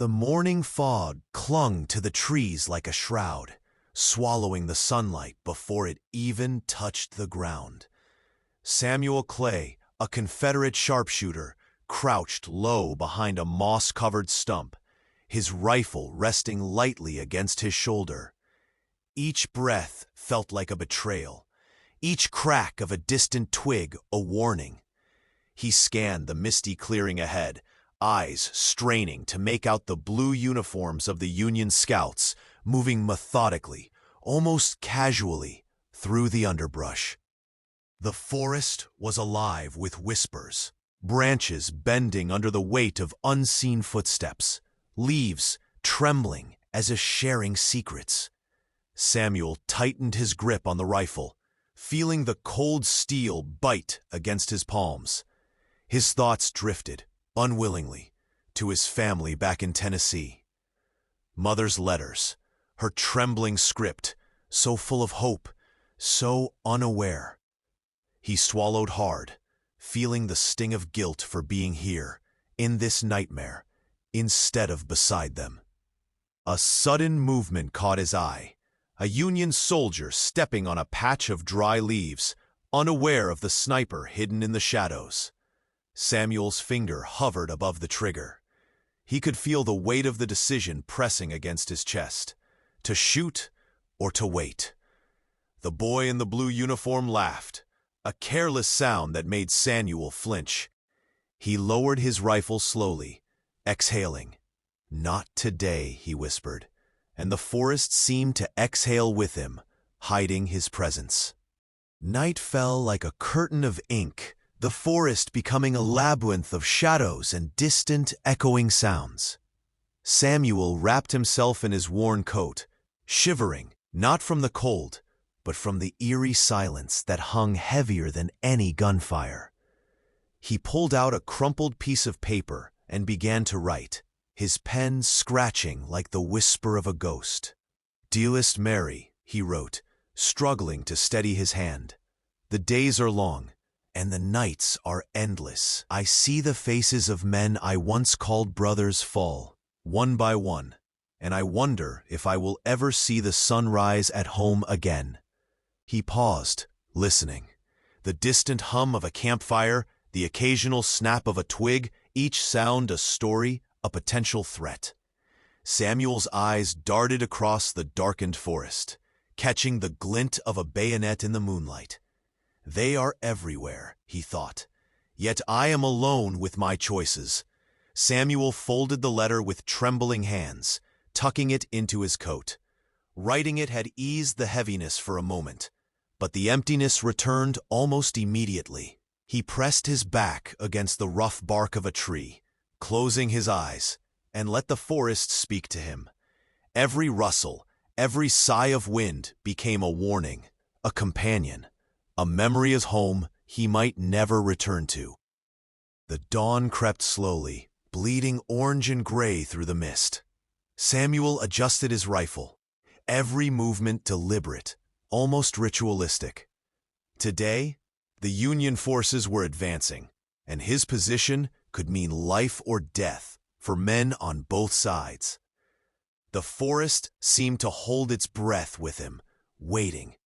The morning fog clung to the trees like a shroud, swallowing the sunlight before it even touched the ground. Samuel Clay, a Confederate sharpshooter, crouched low behind a moss-covered stump, his rifle resting lightly against his shoulder. Each breath felt like a betrayal, each crack of a distant twig a warning. He scanned the misty clearing ahead, eyes straining to make out the blue uniforms of the Union scouts moving methodically, almost casually, through the underbrush. The forest was alive with whispers, branches bending under the weight of unseen footsteps, leaves trembling as if sharing secrets. Samuel tightened his grip on the rifle, feeling the cold steel bite against his palms. His thoughts drifted, unwillingly, to his family back in Tennessee. Mother's letters, her trembling script, so full of hope, so unaware. He swallowed hard, feeling the sting of guilt for being here, in this nightmare, instead of beside them. A sudden movement caught his eye, a Union soldier stepping on a patch of dry leaves, unaware of the sniper hidden in the shadows. Samuel's finger hovered above the trigger. He could feel the weight of the decision pressing against his chest, to shoot or to wait. The boy in the blue uniform laughed, a careless sound that made Samuel flinch. He lowered his rifle slowly, exhaling. "Not today," he whispered, and the forest seemed to exhale with him, hiding his presence. Night fell like a curtain of ink, the forest becoming a labyrinth of shadows and distant, echoing sounds. Samuel wrapped himself in his worn coat, shivering, not from the cold, but from the eerie silence that hung heavier than any gunfire. He pulled out a crumpled piece of paper and began to write, his pen scratching like the whisper of a ghost. "Dearest Mary," he wrote, struggling to steady his hand. "The days are long, and the nights are endless. I see the faces of men I once called brothers fall, one by one, and I wonder if I will ever see the sun rise at home again." He paused, listening. The distant hum of a campfire, the occasional snap of a twig, each sound a story, a potential threat. Samuel's eyes darted across the darkened forest, catching the glint of a bayonet in the moonlight. "They are everywhere," he thought. "Yet I am alone with my choices." Samuel folded the letter with trembling hands, tucking it into his coat. Writing it had eased the heaviness for a moment, but the emptiness returned almost immediately. He pressed his back against the rough bark of a tree, closing his eyes, and let the forest speak to him. Every rustle, every sigh of wind became a warning, a companion, a memory of home he might never return to. The dawn crept slowly, bleeding orange and gray through the mist. Samuel adjusted his rifle, every movement deliberate, almost ritualistic. Today, the Union forces were advancing, and his position could mean life or death for men on both sides. The forest seemed to hold its breath with him, waiting.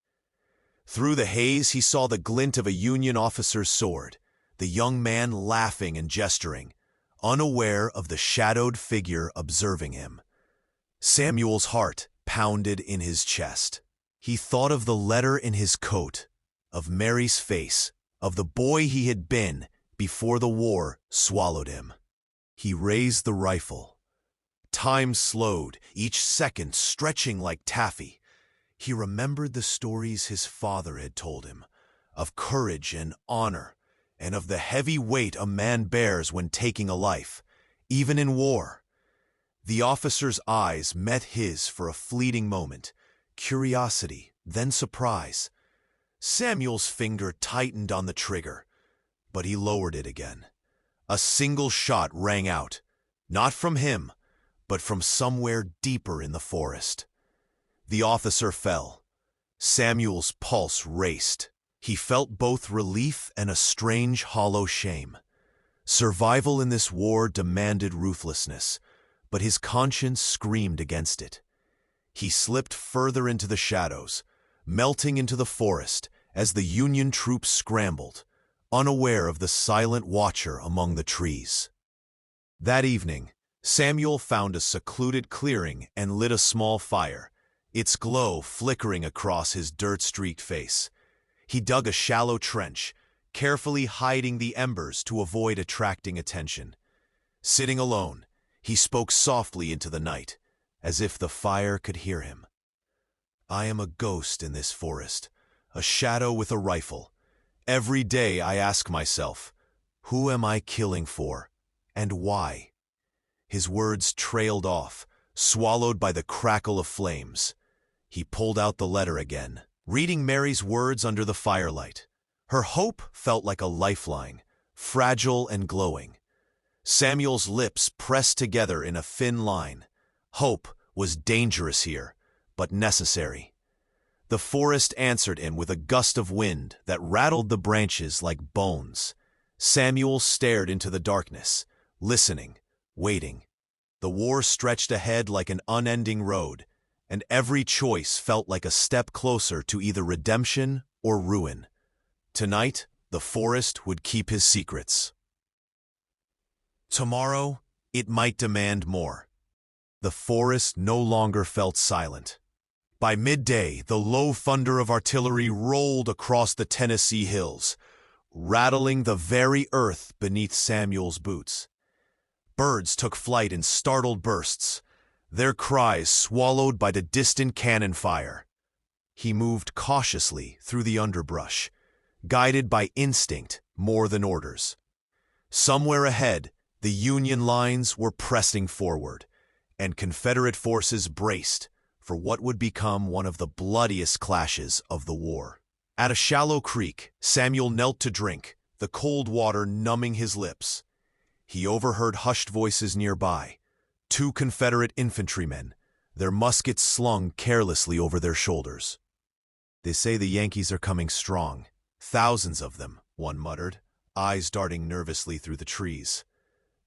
Through the haze he saw the glint of a Union officer's sword, the young man laughing and gesturing, unaware of the shadowed figure observing him. Samuel's heart pounded in his chest. He thought of the letter in his coat, of Mary's face, of the boy he had been before the war swallowed him. He raised the rifle. Time slowed, each second stretching like taffy. He remembered the stories his father had told him, of courage and honor, and of the heavy weight a man bears when taking a life, even in war. The officer's eyes met his for a fleeting moment, curiosity, then surprise. Samuel's finger tightened on the trigger, but he lowered it again. A single shot rang out, not from him, but from somewhere deeper in the forest. The officer fell. Samuel's pulse raced. He felt both relief and a strange, hollow shame. Survival in this war demanded ruthlessness, but his conscience screamed against it. He slipped further into the shadows, melting into the forest as the Union troops scrambled, unaware of the silent watcher among the trees. That evening, Samuel found a secluded clearing and lit a small fire, its glow flickering across his dirt-streaked face. He dug a shallow trench, carefully hiding the embers to avoid attracting attention. Sitting alone, he spoke softly into the night, as if the fire could hear him. "I am a ghost in this forest, a shadow with a rifle. Every day I ask myself, who am I killing for, and why?" His words trailed off, swallowed by the crackle of flames. He pulled out the letter again, reading Mary's words under the firelight. Her hope felt like a lifeline, fragile and glowing. Samuel's lips pressed together in a thin line. Hope was dangerous here, but necessary. The forest answered him with a gust of wind that rattled the branches like bones. Samuel stared into the darkness, listening, waiting. The war stretched ahead like an unending road, and every choice felt like a step closer to either redemption or ruin. Tonight, the forest would keep his secrets. Tomorrow, it might demand more. The forest no longer felt silent. By midday, the low thunder of artillery rolled across the Tennessee hills, rattling the very earth beneath Samuel's boots. Birds took flight in startled bursts, their cries swallowed by the distant cannon fire. He moved cautiously through the underbrush, guided by instinct more than orders. Somewhere ahead, the Union lines were pressing forward, and Confederate forces braced for what would become one of the bloodiest clashes of the war. At a shallow creek, Samuel knelt to drink, the cold water numbing his lips. He overheard hushed voices nearby, 2 Confederate infantrymen, their muskets slung carelessly over their shoulders. "They say the Yankees are coming strong. Thousands of them," one muttered, eyes darting nervously through the trees.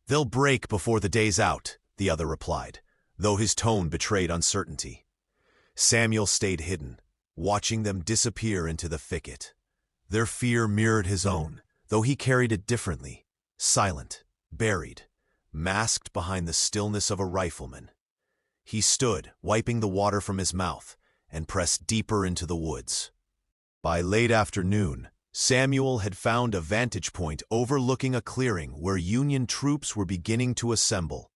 "They'll break before the day's out," the other replied, though his tone betrayed uncertainty. Samuel stayed hidden, watching them disappear into the thicket. Their fear mirrored his own, though he carried it differently, silent, buried, masked behind the stillness of a rifleman. He stood, wiping the water from his mouth, and pressed deeper into the woods. By late afternoon, Samuel had found a vantage point overlooking a clearing where Union troops were beginning to assemble.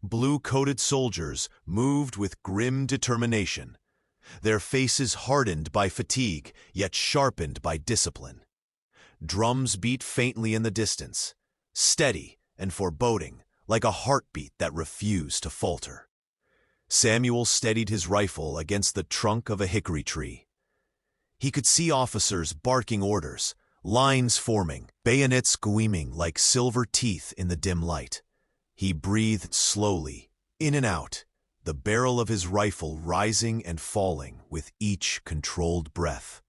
Blue-coated soldiers moved with grim determination, their faces hardened by fatigue, yet sharpened by discipline. Drums beat faintly in the distance, steady and foreboding, like a heartbeat that refused to falter. Samuel steadied his rifle against the trunk of a hickory tree. He could see officers barking orders, lines forming, bayonets gleaming like silver teeth in the dim light. He breathed slowly, in and out, the barrel of his rifle rising and falling with each controlled breath.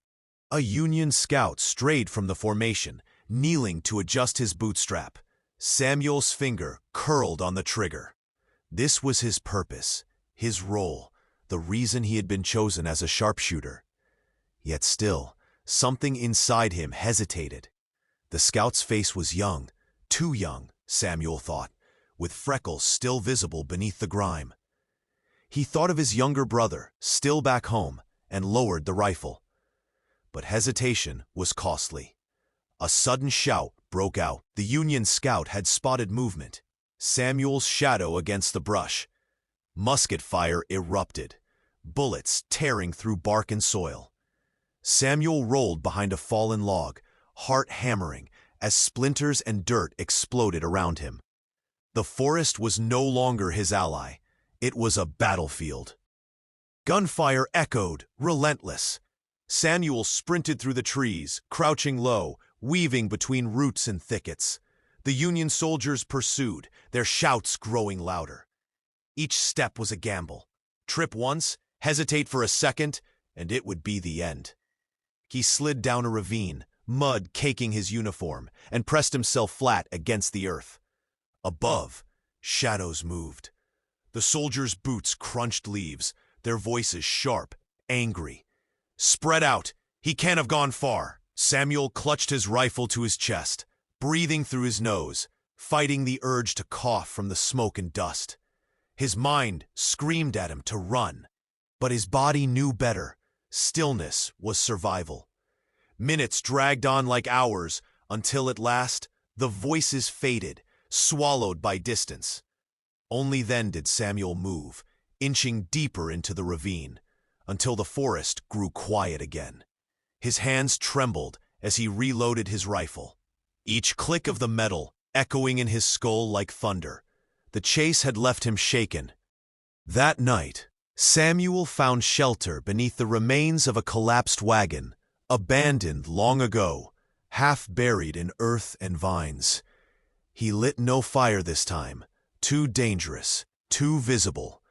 A Union scout strayed from the formation, kneeling to adjust his bootstrap. Samuel's finger curled on the trigger. This was his purpose, his role, the reason he had been chosen as a sharpshooter. Yet still, something inside him hesitated. The scout's face was young, too young, Samuel thought, with freckles still visible beneath the grime. He thought of his younger brother, still back home, and lowered the rifle. But hesitation was costly. A sudden shout broke out. The Union scout had spotted movement. Samuel's shadow against the brush. Musket fire erupted, bullets tearing through bark and soil. Samuel rolled behind a fallen log, heart hammering, as splinters and dirt exploded around him. The forest was no longer his ally. It was a battlefield. Gunfire echoed, relentless. Samuel sprinted through the trees, crouching low, weaving between roots and thickets. The Union soldiers pursued, their shouts growing louder. Each step was a gamble. Trip once, hesitate for a second, and it would be the end. He slid down a ravine, mud caking his uniform, and pressed himself flat against the earth. Above, shadows moved. The soldiers' boots crunched leaves, their voices sharp, angry. "Spread out! He can't have gone far!" Samuel clutched his rifle to his chest, breathing through his nose, fighting the urge to cough from the smoke and dust. His mind screamed at him to run, but his body knew better. Stillness was survival. Minutes dragged on like hours until at last the voices faded, swallowed by distance. Only then did Samuel move, inching deeper into the ravine, until the forest grew quiet again. His hands trembled as he reloaded his rifle, each click of the metal echoing in his skull like thunder. The chase had left him shaken. That night, Samuel found shelter beneath the remains of a collapsed wagon, abandoned long ago, half buried in earth and vines. He lit no fire this time, too dangerous, too visible.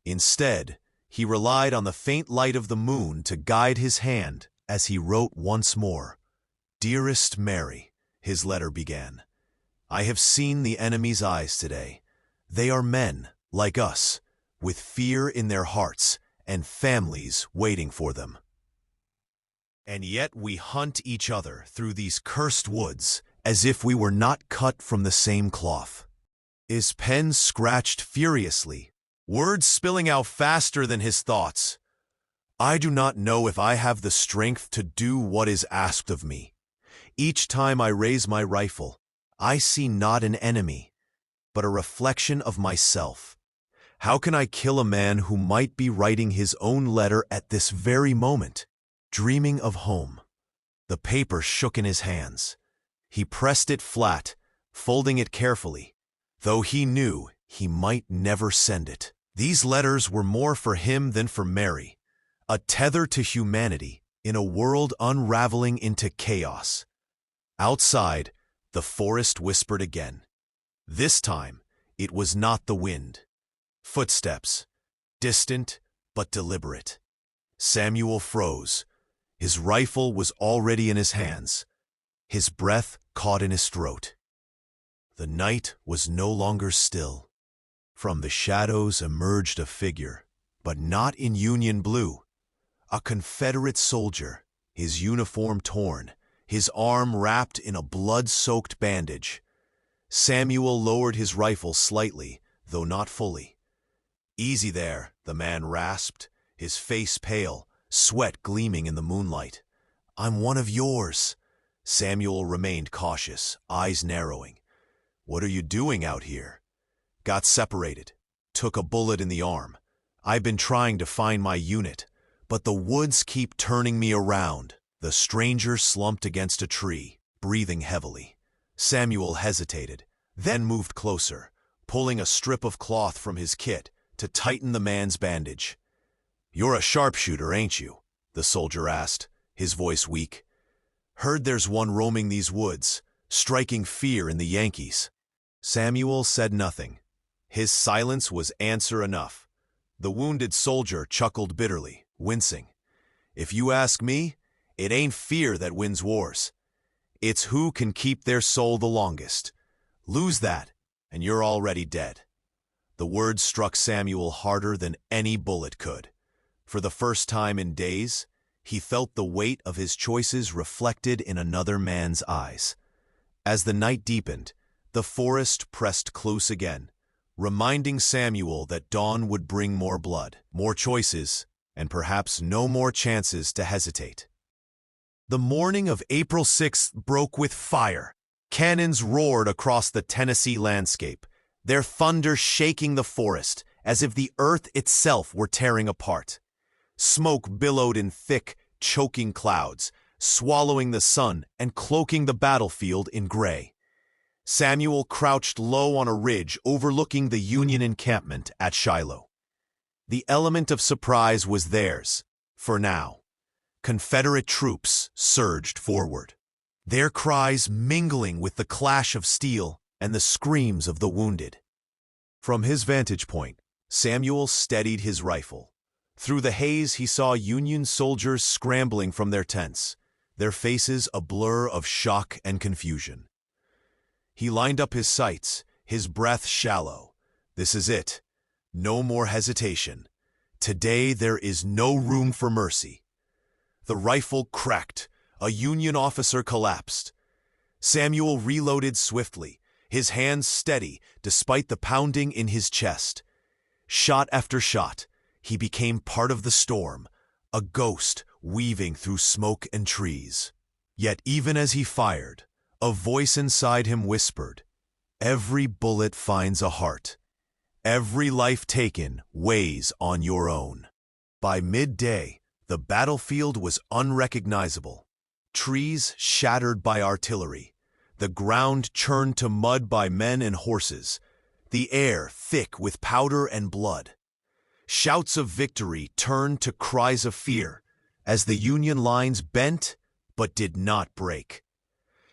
Instead, he relied on the faint light of the moon to guide his hand as he wrote once more. "Dearest Mary," his letter began, "I have seen the enemy's eyes today. They are men, like us, with fear in their hearts and families waiting for them. And yet we hunt each other through these cursed woods as if we were not cut from the same cloth." His pen scratched furiously, words spilling out faster than his thoughts. "I do not know if I have the strength to do what is asked of me. Each time I raise my rifle, I see not an enemy, but a reflection of myself. How can I kill a man who might be writing his own letter at this very moment, dreaming of home?" The paper shook in his hands. He pressed it flat, folding it carefully, though he knew he might never send it. These letters were more for him than for Mary, a tether to humanity in a world unraveling into chaos. Outside, the forest whispered again. This time, it was not the wind. Footsteps, distant but deliberate. Samuel froze. His rifle was already in his hands, his breath caught in his throat. The night was no longer still. From the shadows emerged a figure, but not in Union blue. A Confederate soldier, his uniform torn, his arm wrapped in a blood-soaked bandage. Samuel lowered his rifle slightly, though not fully. "Easy there," the man rasped, his face pale, sweat gleaming in the moonlight. "I'm one of yours." Samuel remained cautious, eyes narrowing. "What are you doing out here?" "Got separated. Took a bullet in the arm. I've been trying to find my unit, but the woods keep turning me around." The stranger slumped against a tree, breathing heavily. Samuel hesitated, then moved closer, pulling a strip of cloth from his kit to tighten the man's bandage. "You're a sharpshooter, ain't you?" the soldier asked, his voice weak. "Heard there's one roaming these woods, striking fear in the Yankees." Samuel said nothing. His silence was answer enough. The wounded soldier chuckled bitterly, wincing. "If you ask me, it ain't fear that wins wars. It's who can keep their soul the longest. Lose that, and you're already dead." The words struck Samuel harder than any bullet could. For the first time in days, he felt the weight of his choices reflected in another man's eyes. As the night deepened, the forest pressed close again, reminding Samuel that dawn would bring more blood, more choices, and perhaps no more chances to hesitate. The morning of April 6th broke with fire. Cannons roared across the Tennessee landscape, their thunder shaking the forest as if the earth itself were tearing apart. Smoke billowed in thick, choking clouds, swallowing the sun and cloaking the battlefield in gray. Samuel crouched low on a ridge overlooking the Union encampment at Shiloh. The element of surprise was theirs, for now. Confederate troops surged forward, their cries mingling with the clash of steel and the screams of the wounded. From his vantage point, Samuel steadied his rifle. Through the haze he saw Union soldiers scrambling from their tents, their faces a blur of shock and confusion. He lined up his sights, his breath shallow. This is it. No more hesitation. Today there is no room for mercy. The rifle cracked. A Union officer collapsed. Samuel reloaded swiftly, his hands steady despite the pounding in his chest. Shot after shot, he became part of the storm, a ghost weaving through smoke and trees. Yet even as he fired, a voice inside him whispered, "Every bullet finds a heart. Every life taken weighs on your own." By midday, the battlefield was unrecognizable. Trees shattered by artillery, the ground churned to mud by men and horses, the air thick with powder and blood. Shouts of victory turned to cries of fear as the Union lines bent but did not break.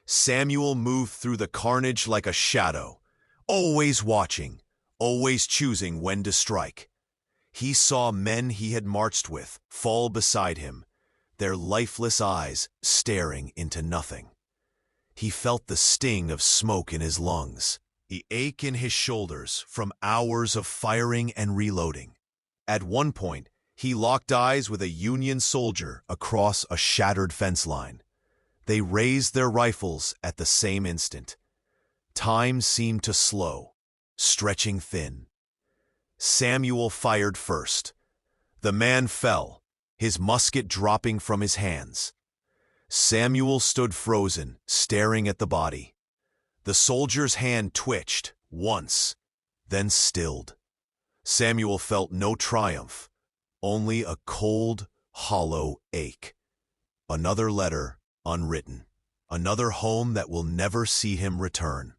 Samuel moved through the carnage like a shadow, always watching, always choosing when to strike. He saw men he had marched with fall beside him, their lifeless eyes staring into nothing. He felt the sting of smoke in his lungs, the ache in his shoulders from hours of firing and reloading. At one point, he locked eyes with a Union soldier across a shattered fence line. They raised their rifles at the same instant. Time seemed to slow, stretching thin. Samuel fired first. The man fell, his musket dropping from his hands. Samuel stood frozen, staring at the body. The soldier's hand twitched once, then stilled. Samuel felt no triumph, only a cold, hollow ache. Another letter unwritten, another home that will never see him return.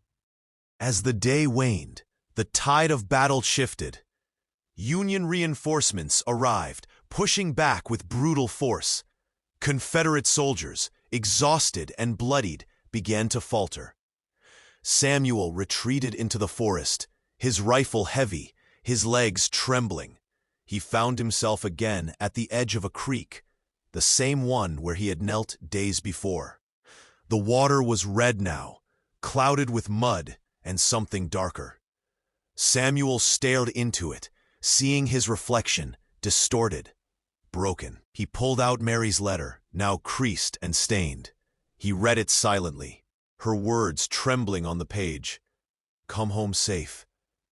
As the day waned, the tide of battle shifted. Union reinforcements arrived, pushing back with brutal force. Confederate soldiers, exhausted and bloodied, began to falter. Samuel retreated into the forest, his rifle heavy, his legs trembling. He found himself again at the edge of a creek, the same one where he had knelt days before. The water was red now, clouded with mud and something darker. Samuel stared into it, seeing his reflection, distorted, broken. He pulled out Mary's letter, now creased and stained. He read it silently, her words trembling on the page. "Come home safe.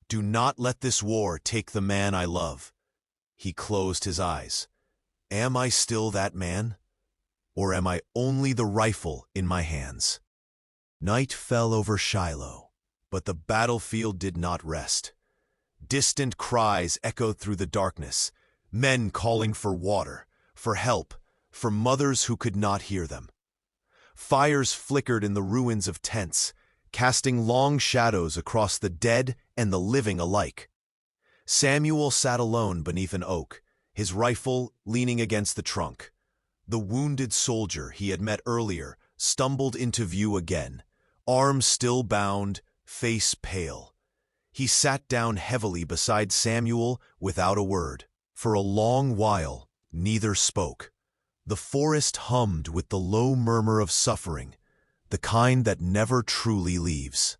Do not let this war take the man I love." He closed his eyes. Am I still that man? Or am I only the rifle in my hands? Night fell over Shiloh, but the battlefield did not rest. Distant cries echoed through the darkness, men calling for water, for help, for mothers who could not hear them. Fires flickered in the ruins of tents, casting long shadows across the dead and the living alike. Samuel sat alone beneath an oak, his rifle leaning against the trunk. The wounded soldier he had met earlier stumbled into view again, arms still bound, face pale. He sat down heavily beside Samuel without a word. For a long while, neither spoke. The forest hummed with the low murmur of suffering, the kind that never truly leaves.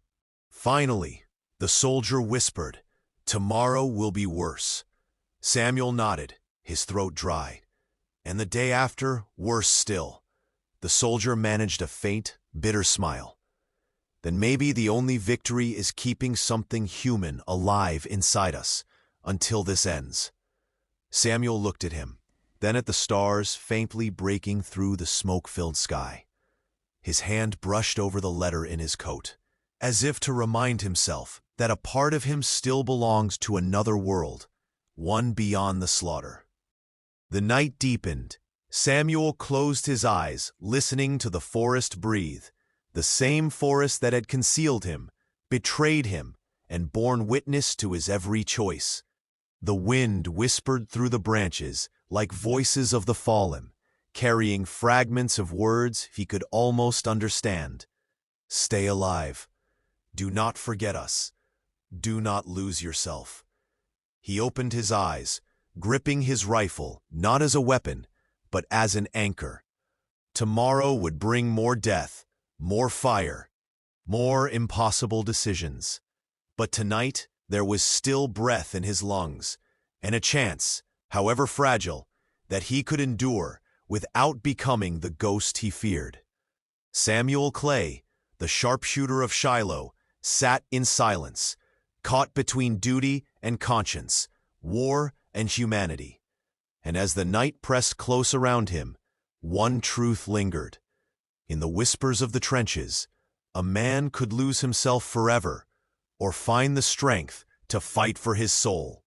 Finally, the soldier whispered, "Tomorrow will be worse." Samuel nodded, his throat dry. And the day after, worse still. The soldier managed a faint, bitter smile. Then maybe the only victory is keeping something human alive inside us until this ends. Samuel looked at him, then at the stars faintly breaking through the smoke-filled sky. His hand brushed over the letter in his coat, as if to remind himself that a part of him still belongs to another world, one beyond the slaughter. The night deepened. Samuel closed his eyes, listening to the forest breathe, the same forest that had concealed him, betrayed him, and borne witness to his every choice. The wind whispered through the branches like voices of the fallen, carrying fragments of words he could almost understand. Stay alive. Do not forget us. Do not lose yourself. He opened his eyes, gripping his rifle not as a weapon, but as an anchor. Tomorrow would bring more death, more fire, more impossible decisions. But tonight, there was still breath in his lungs, and a chance, however fragile, that he could endure without becoming the ghost he feared. Samuel Clay, the sharpshooter of Shiloh, sat in silence, caught between duty and conscience, war and humanity. And as the night pressed close around him, one truth lingered. In the whispers of the trenches, a man could lose himself forever or find the strength to fight for his soul.